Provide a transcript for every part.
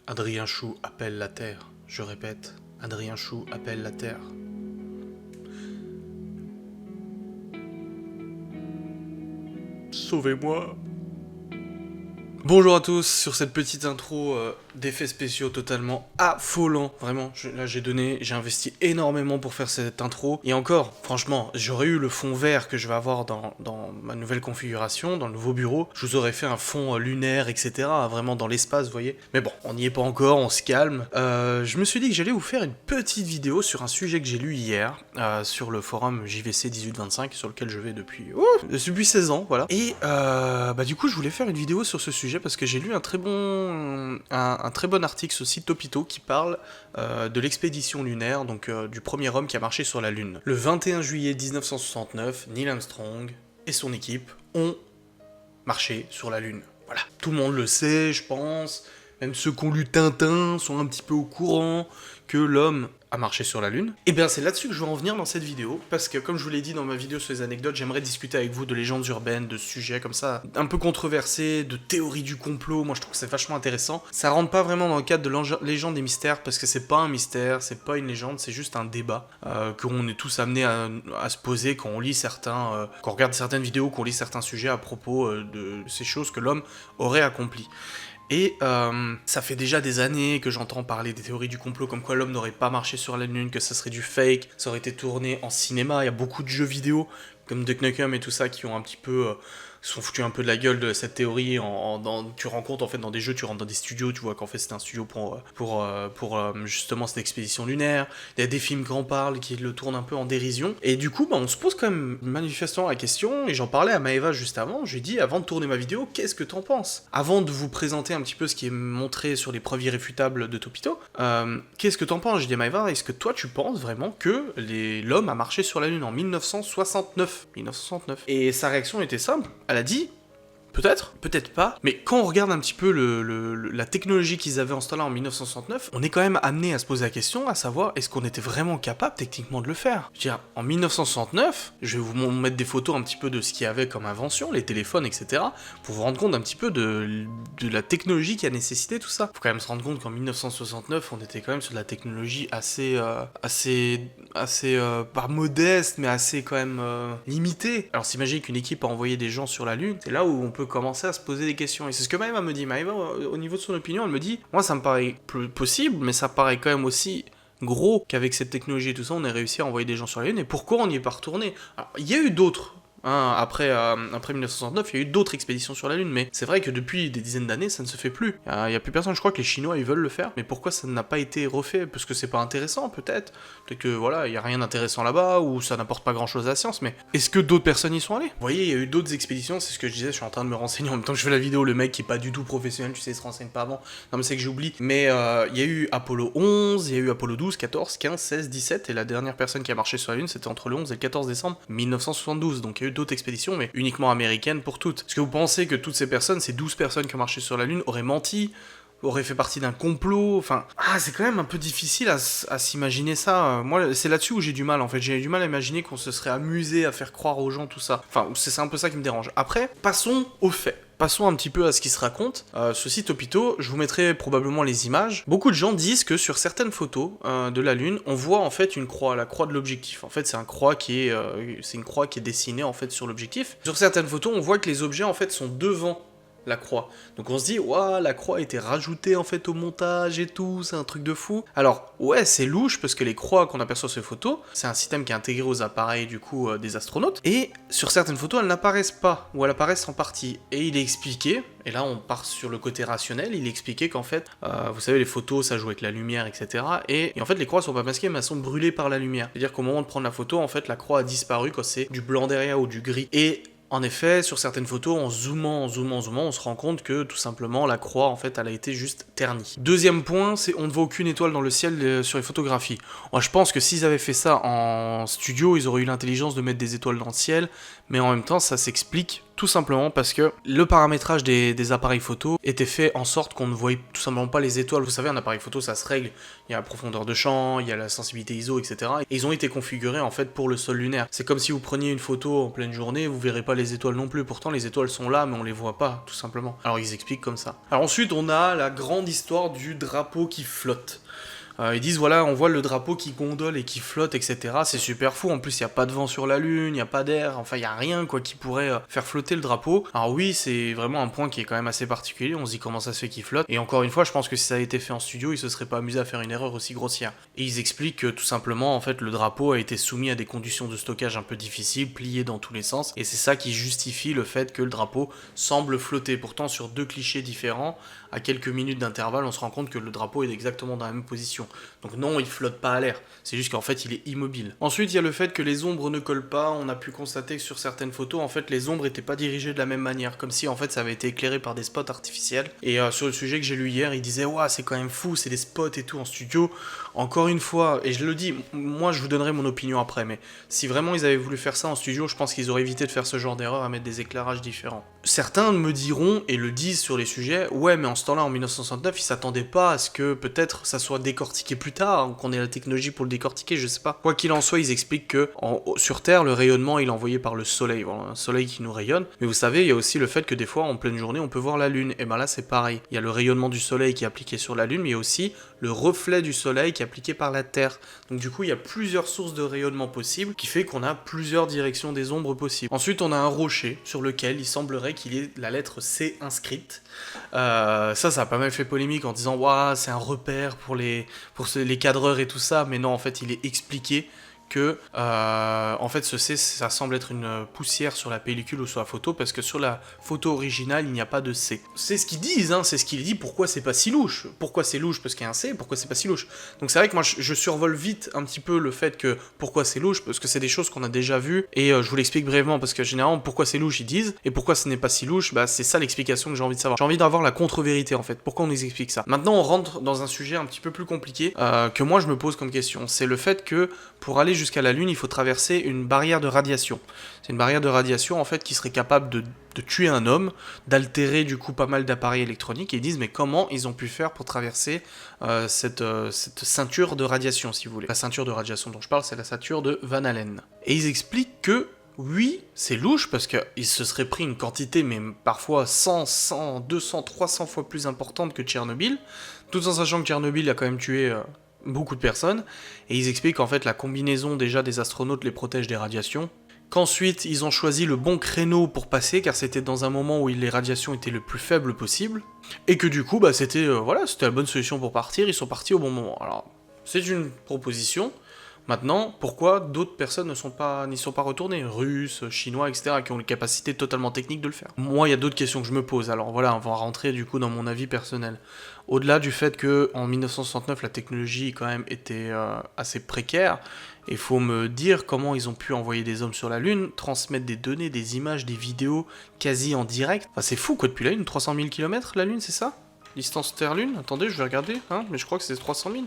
Adrien Chou appelle la Terre. Je répète, Adrien Chou appelle la Terre. Sauvez-moi. Bonjour à tous, sur cette petite intro d'effets spéciaux totalement affolants. Vraiment, j'ai investi énormément pour faire cette intro. Et encore, franchement, j'aurais eu le fond vert que je vais avoir dans ma nouvelle configuration, dans le nouveau bureau. Je vous aurais fait un fond lunaire, etc. Vraiment dans l'espace, vous voyez. Mais bon, on n'y est pas encore, on se calme. Je me suis dit que j'allais vous faire une petite vidéo sur un sujet que j'ai lu hier, sur le forum JVC 1825, sur lequel je vais depuis 16 ans, voilà. Et du coup, je voulais faire une vidéo sur ce sujet parce que j'ai lu un très bon article sur le site Topito qui parle de l'expédition lunaire, donc du premier homme qui a marché sur la Lune. Le 21 juillet 1969, Neil Armstrong et son équipe ont marché sur la Lune. Voilà, tout le monde le sait, je pense. Même ceux qui ont lu Tintin sont un petit peu au courant que l'homme a marché sur la Lune. Et bien c'est là-dessus que je veux en venir dans cette vidéo, parce que comme je vous l'ai dit dans ma vidéo sur les anecdotes, j'aimerais discuter avec vous de légendes urbaines, de sujets comme ça, un peu controversés, de théories du complot. Moi je trouve que c'est vachement intéressant. Ça rentre pas vraiment dans le cadre de légendes et mystères, parce que c'est pas un mystère, c'est pas une légende, c'est juste un débat qu'on est tous amenés à se poser quand on lit quand on regarde certaines vidéos, qu'on lit certains sujets à propos de ces choses que l'homme aurait accomplies. Et ça fait déjà des années que j'entends parler des théories du complot, comme quoi l'homme n'aurait pas marché sur la Lune, que ça serait du fake, ça aurait été tourné en cinéma. Il y a beaucoup de jeux vidéo, comme Duck Nukem et tout ça, qui ont un petit peu... se sont foutus un peu de la gueule de cette théorie. Tu rencontres en fait dans des jeux, tu rentres dans des studios, tu vois qu'en fait c'est un studio pour justement cette expédition lunaire. Il y a des films qui en parlent, qui le tournent un peu en dérision. Et du coup, on se pose quand même manifestement la question, et j'en parlais à Maëva juste avant, je lui ai dit, avant de tourner ma vidéo, qu'est-ce que t'en penses? Avant de vous présenter un petit peu ce qui est montré sur les preuves irréfutables de Topito, qu'est-ce que t'en penses? J'ai dit à Maëva, est-ce que toi tu penses vraiment que l'homme a marché sur la Lune en 1969? Et sa réaction était simple. Elle a dit, peut-être, peut-être pas, mais quand on regarde un petit peu la technologie qu'ils avaient installée en 1969, on est quand même amené à se poser la question, à savoir, est-ce qu'on était vraiment capable techniquement de le faire? Je veux dire, en 1969, je vais vous mettre des photos un petit peu de ce qu'il y avait comme invention, les téléphones, etc., pour vous rendre compte un petit peu de la technologie qui a nécessité tout ça. Faut quand même se rendre compte qu'en 1969, on était quand même sur de la technologie assez pas modeste, mais assez quand même limitée. Alors s'imaginer qu'une équipe a envoyé des gens sur la Lune, c'est là où on peut commencer à se poser des questions. Et c'est ce que Maëva me dit. Maëva, au niveau de son opinion, elle me dit, moi ça me paraît possible, mais ça paraît quand même aussi gros qu'avec cette technologie et tout ça, on ait réussi à envoyer des gens sur la Lune. Et pourquoi on n'y est pas retourné? Alors, il y a eu d'autres. Après 1969, il y a eu d'autres expéditions sur la Lune, mais c'est vrai que depuis des dizaines d'années, ça ne se fait plus. Il n'y a plus personne, je crois que les Chinois, ils veulent le faire, mais pourquoi ça n'a pas été refait? Parce que c'est pas intéressant, peut-être. Peut-être que, voilà, il n'y a rien d'intéressant là-bas, ou ça n'apporte pas grand-chose à la science, mais est-ce que d'autres personnes y sont allées? Vous voyez, il y a eu d'autres expéditions, c'est ce que je disais, je suis en train de me renseigner en même temps que je fais la vidéo, le mec qui est pas du tout professionnel, tu sais, il se renseigne pas avant. Non, mais c'est que j'oublie. Mais il y a eu Apollo 11, il y a eu Apollo 12, 14, 15, 16, 17, et la dernière personne qui a marché sur la Lune, c'était entre le 11 et le 14 décembre 1972, donc il y a eu d'autres expéditions, mais uniquement américaines pour toutes. Est-ce que vous pensez que toutes ces personnes, ces 12 personnes qui ont marché sur la Lune, auraient menti, auraient fait partie d'un complot? Enfin, c'est quand même un peu difficile à s'imaginer ça. Moi, c'est là-dessus où j'ai du mal, en fait. J'ai du mal à imaginer qu'on se serait amusé à faire croire aux gens tout ça. Enfin, c'est un peu ça qui me dérange. Après, passons aux faits. Passons un petit peu à ce qui se raconte. Ce site Topito, je vous mettrai probablement les images. Beaucoup de gens disent que sur certaines photos de la Lune, on voit en fait une croix, la croix de l'objectif. En fait, c'est une croix qui est dessinée en fait sur l'objectif. Sur certaines photos, on voit que les objets en fait sont devant la croix. Donc on se dit, waouh, la croix a été rajoutée en fait au montage et tout, c'est un truc de fou. Alors, ouais, c'est louche parce que les croix qu'on aperçoit sur ces photos, c'est un système qui est intégré aux appareils du coup des astronautes. Et sur certaines photos, elles n'apparaissent pas, ou elles apparaissent en partie. Et il est expliqué, et là on part sur le côté rationnel, il est expliqué qu'en fait, vous savez, les photos, ça joue avec la lumière, etc. Et en fait, les croix sont pas masquées, mais elles sont brûlées par la lumière. C'est-à-dire qu'au moment de prendre la photo, en fait, la croix a disparu quand c'est du blanc derrière ou du gris. Et en effet, sur certaines photos, en zoomant, on se rend compte que tout simplement la croix, en fait, elle a été juste ternie. Deuxième point, c'est on ne voit aucune étoile dans le ciel sur les photographies. Moi, je pense que s'ils avaient fait ça en studio, ils auraient eu l'intelligence de mettre des étoiles dans le ciel, mais en même temps ça s'explique tout simplement parce que le paramétrage des appareils photo était fait en sorte qu'on ne voyait tout simplement pas les étoiles. Vous savez, un appareil photo ça se règle, il y a la profondeur de champ, il y a la sensibilité ISO, etc. Et ils ont été configurés en fait pour le sol lunaire. C'est comme si vous preniez une photo en pleine journée, vous verrez pas les étoiles non plus, pourtant les étoiles sont là mais on les voit pas tout simplement. Alors ils expliquent comme ça. Alors ensuite on a la grande histoire du drapeau qui flotte. Ils disent voilà, on voit le drapeau qui gondole et qui flotte, etc. C'est super fou. En plus, il n'y a pas de vent sur la Lune, il n'y a pas d'air, enfin, il n'y a rien quoi qui pourrait faire flotter le drapeau. Alors, oui, c'est vraiment un point qui est quand même assez particulier. On se dit comment ça se fait qu'il flotte. Et encore une fois, je pense que si ça a été fait en studio, ils se seraient pas amusés à faire une erreur aussi grossière. Et ils expliquent que tout simplement, en fait, le drapeau a été soumis à des conditions de stockage un peu difficiles, plié dans tous les sens. Et c'est ça qui justifie le fait que le drapeau semble flotter. Pourtant, sur 2 clichés différents, à quelques minutes d'intervalle, on se rend compte que le drapeau est exactement dans la même position. Donc non, il flotte pas à l'air, c'est juste qu'en fait il est immobile. Ensuite, il y a le fait que les ombres ne collent pas. On a pu constater que sur certaines photos, en fait, les ombres n'étaient pas dirigées de la même manière, comme si en fait ça avait été éclairé par des spots artificiels. Et sur le sujet que j'ai lu hier, il disait ouah, c'est quand même fou, c'est des spots et tout en studio. Encore une fois, et je le dis, moi je vous donnerai mon opinion après, mais si vraiment ils avaient voulu faire ça en studio, je pense qu'ils auraient évité de faire ce genre d'erreur à mettre des éclairages différents. Certains me diront, et le disent sur les sujets, ouais, mais en ce temps-là, en 1969, ils s'attendaient pas à ce que peut-être ça soit décortiqué plus tard, ou qu'on ait la technologie pour le décortiquer, je sais pas. Quoi qu'il en soit, ils expliquent que sur Terre, le rayonnement il est envoyé par le soleil, voilà, un soleil qui nous rayonne. Mais vous savez, il y a aussi le fait que des fois, en pleine journée, on peut voir la Lune. Et ben là, c'est pareil. Il y a le rayonnement du soleil qui est appliqué sur la Lune, mais il y a aussi le reflet du soleil qui est appliqué par la Terre. Donc du coup, il y a plusieurs sources de rayonnement possibles, qui fait qu'on a plusieurs directions des ombres possibles. Ensuite, on a un rocher sur lequel il semblerait qu'il y ait la lettre C inscrite. Ça a pas mal fait polémique en disant waouh, c'est un repère pour les cadreurs et tout ça, mais non, en fait, il est expliqué que en fait ce C, ça semble être une poussière sur la pellicule ou sur la photo, parce que sur la photo originale il n'y a pas de C. C'est ce qu'ils disent, hein, c'est ce qu'ils disent. Pourquoi c'est pas si louche? Pourquoi c'est louche parce qu'il y a un C? Pourquoi c'est pas si louche? Donc c'est vrai que moi je survole vite un petit peu le fait que pourquoi c'est louche, parce que c'est des choses qu'on a déjà vues, et je vous l'explique brièvement, parce que généralement pourquoi c'est louche ils disent, et pourquoi ce n'est pas si louche, bah c'est ça l'explication que j'ai envie de savoir. J'ai envie d'avoir la contre-vérité en fait, pourquoi on nous explique ça. Maintenant on rentre dans un sujet un petit peu plus compliqué que moi je me pose comme question, c'est le fait que pour aller jusqu'à la Lune, il faut traverser une barrière de radiation. C'est une barrière de radiation en fait qui serait capable de tuer un homme, d'altérer du coup pas mal d'appareils électroniques, et ils disent mais comment ils ont pu faire pour traverser cette ceinture de radiation, si vous voulez. La ceinture de radiation dont je parle, c'est la ceinture de Van Allen. Et ils expliquent que oui, c'est louche parce qu'ils se seraient pris une quantité, mais parfois 100, 200, 300 fois plus importante que Tchernobyl, tout en sachant que Tchernobyl a quand même tué beaucoup de personnes, et ils expliquent qu'en fait la combinaison déjà des astronautes les protège des radiations, qu'ensuite ils ont choisi le bon créneau pour passer, car c'était dans un moment où les radiations étaient le plus faibles possible, et que du coup bah, c'était la bonne solution pour partir, ils sont partis au bon moment. Alors c'est une proposition. Maintenant, pourquoi d'autres personnes n'y sont pas retournées? Russes, Chinois, etc., qui ont les capacités totalement techniques de le faire. Moi, il y a d'autres questions que je me pose. Alors voilà, on va rentrer du coup dans mon avis personnel. Au-delà du fait qu'en 1969, la technologie quand même était assez précaire, il faut me dire comment ils ont pu envoyer des hommes sur la Lune, transmettre des données, des images, des vidéos quasi en direct. Enfin, c'est fou quoi, depuis la Lune, 300 000 km la Lune, c'est ça? Distance Terre-Lune? Attendez, je vais regarder, hein, mais je crois que c'est 300 000.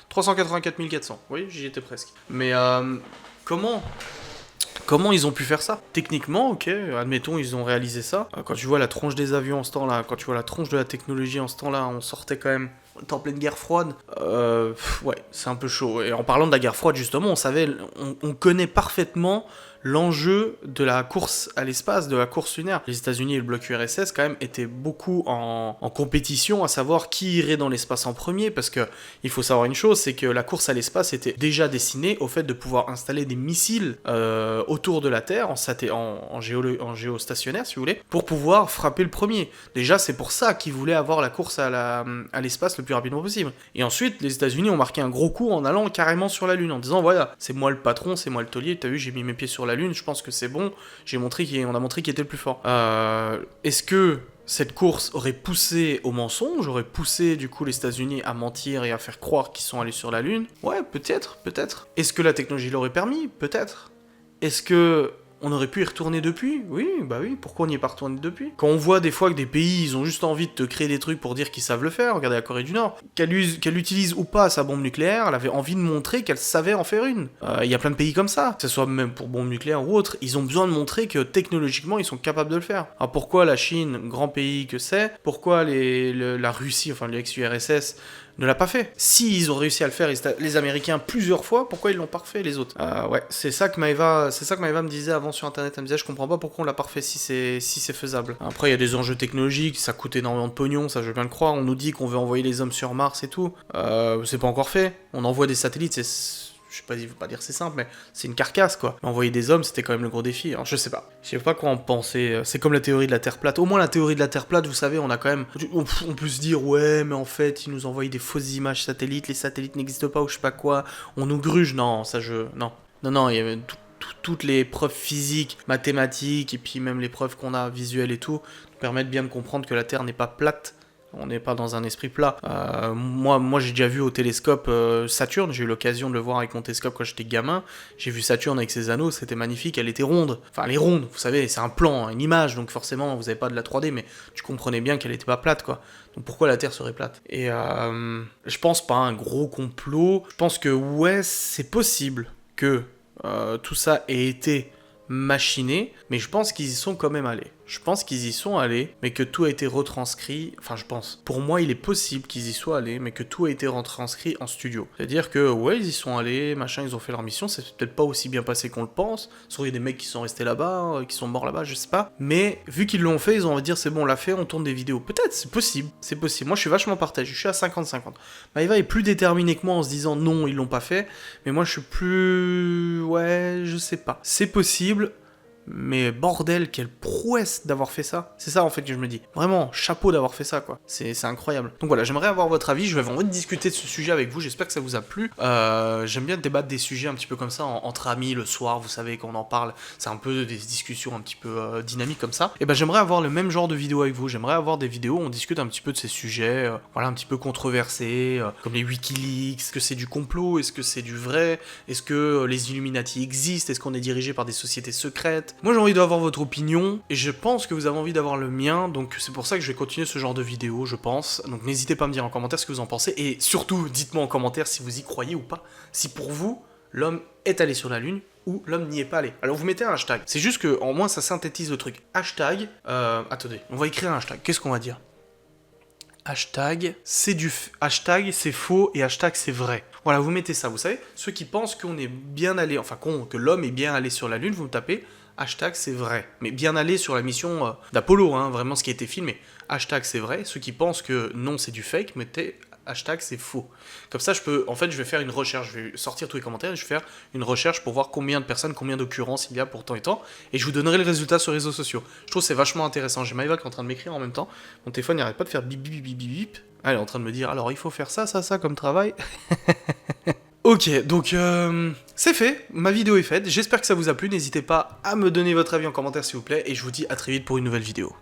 384 400, oui, j'y étais presque. Mais comment ils ont pu faire ça? Techniquement, ok, admettons, ils ont réalisé ça. Quand tu vois la tronche des avions en ce temps-là, quand tu vois la tronche de la technologie en ce temps-là, on sortait quand même en pleine guerre froide. Ouais, c'est un peu chaud. Et en parlant de la guerre froide, justement, on connaît parfaitement l'enjeu de la course à l'espace, de la course lunaire. Les États-Unis et le bloc URSS, quand même, étaient beaucoup en compétition à savoir qui irait dans l'espace en premier, parce que il faut savoir une chose, c'est que la course à l'espace était déjà destinée au fait de pouvoir installer des missiles autour de la Terre, en géostationnaire, si vous voulez, pour pouvoir frapper le premier. Déjà, c'est pour ça qu'ils voulaient avoir la course à l'espace le plus rapidement possible. Et ensuite, les États-Unis ont marqué un gros coup en allant carrément sur la Lune, en disant, voilà, c'est moi le patron, c'est moi le taulier, t'as vu, j'ai mis mes pieds sur la Lune, je pense que c'est bon, on a montré qui était le plus fort. Est-ce que cette course aurait poussé au mensonge, aurait poussé du coup les États-Unis à mentir et à faire croire qu'ils sont allés sur la Lune? Ouais, peut-être. Est-ce que la technologie l'aurait permis? Peut-être. Est-ce que On aurait pu y retourner depuis. Oui, bah oui, pourquoi on n'y est pas retourné depuis? Quand on voit des fois que des pays, ils ont juste envie de te créer des trucs pour dire qu'ils savent le faire, regardez la Corée du Nord, qu'elle utilise ou pas sa bombe nucléaire, elle avait envie de montrer qu'elle savait en faire une. Il y a plein de pays comme ça, que ce soit même pour bombe nucléaire ou autre, ils ont besoin de montrer que technologiquement, ils sont capables de le faire. Alors pourquoi la Chine, grand pays que c'est, pourquoi la Russie, enfin l'ex-URSS, ne l'a pas fait? Si ils ont réussi à le faire, les Américains, plusieurs fois, pourquoi ils l'ont pas refait, les autres? Ouais, c'est ça que Maëva me disait avant sur internet. Elle me disait, je comprends pas pourquoi on l'a pas refait si c'est faisable. Après, il y a des enjeux technologiques, ça coûte énormément de pognon, ça je veux bien le croire. On nous dit qu'on veut envoyer les hommes sur Mars et tout. C'est pas encore fait. On envoie des satellites, je veux pas dire c'est simple, mais c'est une carcasse, quoi. Envoyer des hommes, c'était quand même le gros défi. Alors, je sais pas. Je sais pas quoi en penser. C'est comme la théorie de la Terre plate. Au moins, la théorie de la Terre plate, vous savez, on a quand même... On peut se dire, ouais, mais en fait, ils nous envoient des fausses images satellites, les satellites n'existent pas, ou je sais pas quoi. On nous gruge. Non, Non, il y avait toutes les preuves physiques, mathématiques, et puis même les preuves qu'on a visuelles et tout, nous permettent bien de comprendre que la Terre n'est pas plate. On n'est pas dans un esprit plat. Moi j'ai déjà vu au télescope Saturne, j'ai eu l'occasion de le voir avec mon télescope quand j'étais gamin. J'ai vu Saturne avec ses anneaux, c'était magnifique, elle était ronde. Enfin, elle est ronde, vous savez, c'est un plan, une image, donc forcément vous n'avez pas de la 3D, mais tu comprenais bien qu'elle n'était pas plate, quoi. Donc pourquoi la Terre serait plate? Et je pense pas un gros complot. Je pense que ouais, c'est possible que tout ça ait été machiné, mais je pense qu'ils y sont quand même allés. Je pense qu'ils y sont allés, mais que tout a été retranscrit. Enfin, je pense. Pour moi, il est possible qu'ils y soient allés, mais que tout a été retranscrit en studio. C'est-à-dire que, ouais, ils y sont allés, machin, ils ont fait leur mission. C'est peut-être pas aussi bien passé qu'on le pense. Soit il y a des mecs qui sont restés là-bas, qui sont morts là-bas, je sais pas. Mais vu qu'ils l'ont fait, ils ont envie de dire c'est bon, on l'a fait, on tourne des vidéos. Peut-être, c'est possible. C'est possible. Moi, je suis vachement partagé. Je suis à 50-50. Maëva est plus déterminé que moi en se disant non, ils l'ont pas fait. Mais moi, je suis plus. Ouais, je sais pas. C'est possible. Mais bordel, quelle prouesse d'avoir fait ça. C'est ça en fait que je me dis. Vraiment, chapeau d'avoir fait ça, quoi. C'est incroyable. Donc voilà, j'aimerais avoir votre avis. Je vais envie de discuter de ce sujet avec vous. J'espère que ça vous a plu. J'aime bien débattre des sujets un petit peu comme ça, entre amis, le soir, vous savez, qu'on en parle. C'est un peu des discussions un petit peu dynamiques comme ça. Et ben j'aimerais avoir le même genre de vidéo avec vous. J'aimerais avoir des vidéos où on discute un petit peu de ces sujets, voilà, un petit peu controversés, comme les Wikileaks. Est-ce que c'est du complot? Est-ce que c'est du vrai? Est-ce que les Illuminati existent? Est-ce qu'on est dirigé par des sociétés secrètes? Moi j'ai envie d'avoir votre opinion, et je pense que vous avez envie d'avoir le mien, donc c'est pour ça que je vais continuer ce genre de vidéo, je pense. Donc n'hésitez pas à me dire en commentaire ce que vous en pensez, et surtout, dites-moi en commentaire si vous y croyez ou pas. Si pour vous, l'homme est allé sur la Lune, ou l'homme n'y est pas allé. Alors vous mettez un hashtag. C'est juste que, en moins, ça synthétise le truc. Hashtag, attendez, on va écrire un hashtag. Qu'est-ce qu'on va dire? Hashtag, hashtag, c'est faux, et hashtag, c'est vrai. Voilà, vous mettez ça, vous savez. Ceux qui pensent qu'on est bien allé, enfin, que l'homme est bien allé sur la Lune, vous me tapez... Hashtag c'est vrai, mais bien allé sur la mission d'Apollo, hein, vraiment ce qui a été filmé. Hashtag c'est vrai, ceux qui pensent que non c'est du fake, mettez hashtag c'est faux. Comme ça je vais faire une recherche, je vais sortir tous les commentaires et je vais faire une recherche pour voir combien de personnes, combien d'occurrences il y a pour tant et tant, et je vous donnerai le résultat sur les réseaux sociaux. Je trouve que c'est vachement intéressant, j'ai Maëva qui est en train de m'écrire en même temps, mon téléphone n'arrête pas de faire bip bip bip bip bip. Elle est en train de me dire, alors il faut faire ça comme travail. Ok, donc c'est fait, ma vidéo est faite, j'espère que ça vous a plu, n'hésitez pas à me donner votre avis en commentaire s'il vous plaît, et je vous dis à très vite pour une nouvelle vidéo.